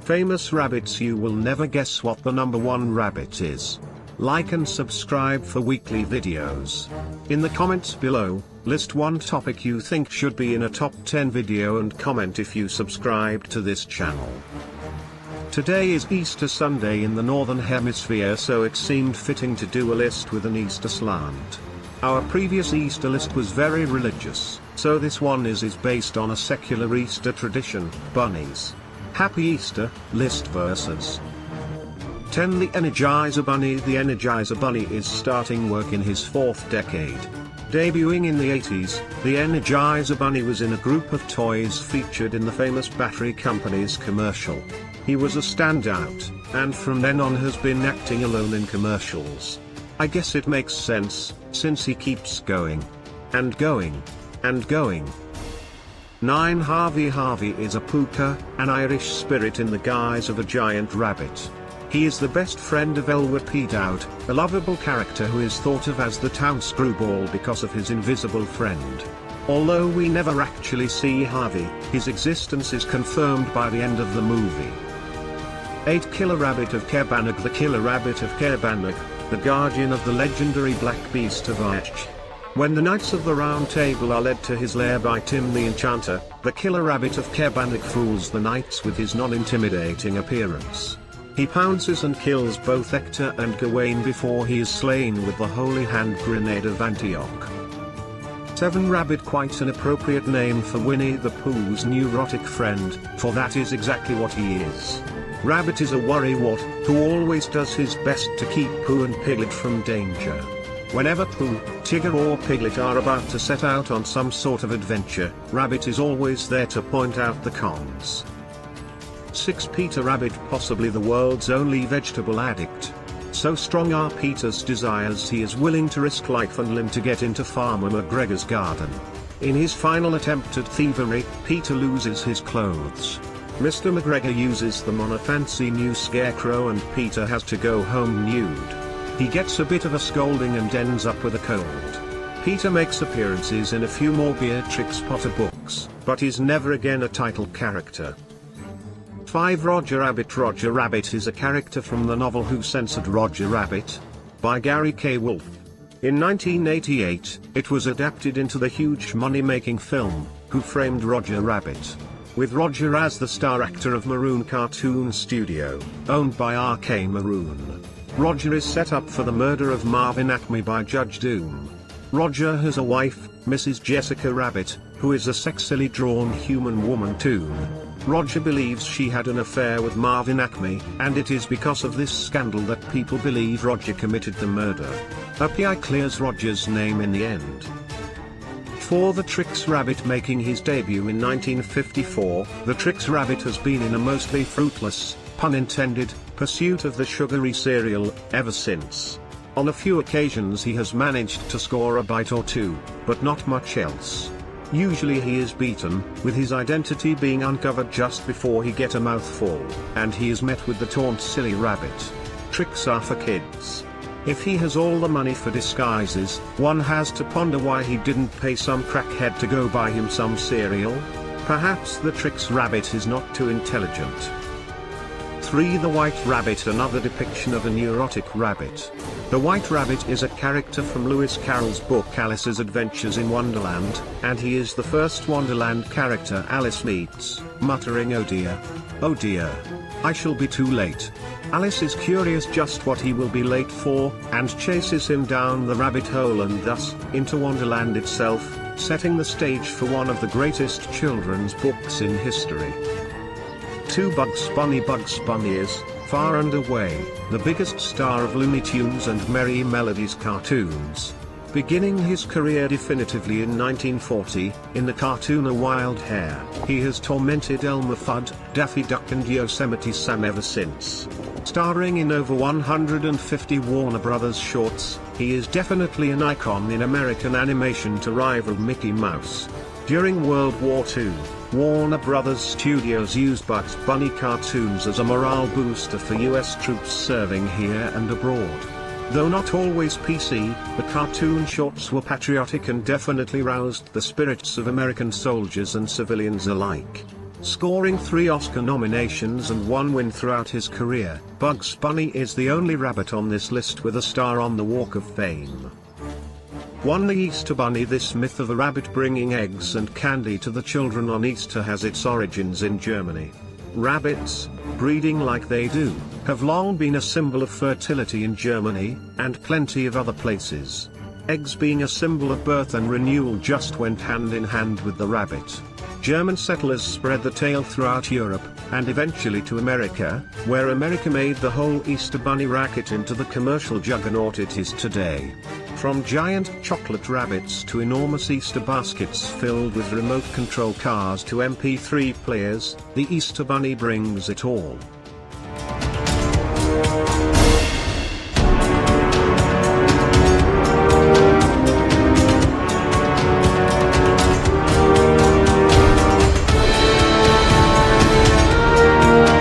Famous rabbits. You will never guess what the number one rabbit is. Like and subscribe for weekly videos. In the comments below, list one topic you think should be in a top 10 video and comment if you subscribe to this channel. Today is Easter Sunday in the Northern Hemisphere, so it seemed fitting to do a list with an Easter slant. Our previous Easter list was very religious, so this one is based on a secular Easter tradition, bunnies. Happy Easter, list verses. 10. The Energizer Bunny. The Energizer Bunny is starting work in his fourth decade. Debuting in the 80s, the Energizer Bunny was in a group of toys featured in the famous Battery Company's commercial. He was a standout, and from then on has been acting alone in commercials. I guess it makes sense, since he keeps going. And going. And going. 9. Harvey. Harvey is a puka, an Irish spirit in the guise of a giant rabbit. He is the best friend of Elwood Pete Out, a lovable character who is thought of as the town screwball because of his invisible friend. Although we never actually see Harvey, his existence is confirmed by the end of the movie. 8. Killer Rabbit of Caerbannog. The Killer Rabbit of Caerbannog, the guardian of the legendary Black Beast of Aich. When the Knights of the Round Table are led to his lair by Tim the Enchanter, the Killer Rabbit of Caerbannog fools the knights with his non-intimidating appearance. He pounces and kills both Hector and Gawain before he is slain with the Holy Hand Grenade of Antioch. 7. Rabbit. Quite an appropriate name for Winnie the Pooh's neurotic friend, for that is exactly what he is. Rabbit is a worrywart, who always does his best to keep Pooh and Piglet from danger. Whenever Pooh, Tigger or Piglet are about to set out on some sort of adventure, Rabbit is always there to point out the cons. 6. Peter Rabbit. Possibly the world's only vegetable addict. So strong are Peter's desires he is willing to risk life and limb to get into Farmer McGregor's garden. In his final attempt at thievery, Peter loses his clothes. Mr. McGregor uses them on a fancy new scarecrow and Peter has to go home nude. He gets a bit of a scolding and ends up with a cold. Peter makes appearances in a few more Beatrix Potter books, but is never again a title character. 5. Roger Rabbit. Roger Rabbit is a character from the novel Who Censored Roger Rabbit? By Gary K. Wolfe. In 1988, it was adapted into the huge money-making film, Who Framed Roger Rabbit? With Roger as the star actor of Maroon Cartoon Studio, owned by RK Maroon. Roger is set up for the murder of Marvin Acme by Judge Doom. Roger has a wife, Mrs. Jessica Rabbit, who is a sexily drawn human woman too. Roger believes she had an affair with Marvin Acme, and it is because of this scandal that people believe Roger committed the murder. API clears Roger's name in the end. 4. The Thetrix Rabbit. Making his debut in 1954, the Thetrix Rabbit has been in a mostly fruitless, pun intended, pursuit of the sugary cereal, ever since. On a few occasions he has managed to score a bite or two, but not much else. Usually he is beaten, with his identity being uncovered just before he gets a mouthful, and he is met with the taunt "silly rabbit. Tricks are for kids." If he has all the money for disguises, one has to ponder why he didn't pay some crackhead to go buy him some cereal. Perhaps the Thetrix Rabbit is not too intelligent. 3. The White Rabbit. Another depiction of a neurotic rabbit. The White Rabbit is a character from Lewis Carroll's book Alice's Adventures in Wonderland, and he is the first Wonderland character Alice meets, muttering "Oh dear. Oh dear. I shall be too late." Alice is curious just what he will be late for, and chases him down the rabbit hole and thus, into Wonderland itself, setting the stage for one of the greatest children's books in history. 2. Bugs Bunny. Bugs Bunny is, far and away, the biggest star of Looney Tunes and Merry Melodies cartoons. Beginning his career definitively in 1940, in the cartoon A Wild Hare, he has tormented Elmer Fudd, Daffy Duck and Yosemite Sam ever since. Starring in over 150 Warner Brothers shorts, he is definitely an icon in American animation to rival Mickey Mouse. During World War II, Warner Brothers Studios used Bugs Bunny cartoons as a morale booster for US troops serving here and abroad. Though not always PC, the cartoon shorts were patriotic and definitely roused the spirits of American soldiers and civilians alike. Scoring 3 Oscar nominations and 1 win throughout his career, Bugs Bunny is the only rabbit on this list with a star on the Walk of Fame. 1. The Easter Bunny. This myth of the rabbit bringing eggs and candy to the children on Easter has its origins in Germany. Rabbits, breeding like they do, have long been a symbol of fertility in Germany, and plenty of other places. Eggs being a symbol of birth and renewal just went hand in hand with the rabbit. German settlers spread the tale throughout Europe, and eventually to America, where America made the whole Easter Bunny racket into the commercial juggernaut it is today. From giant chocolate rabbits to enormous Easter baskets filled with remote control cars to MP3 players, the Easter Bunny brings it all.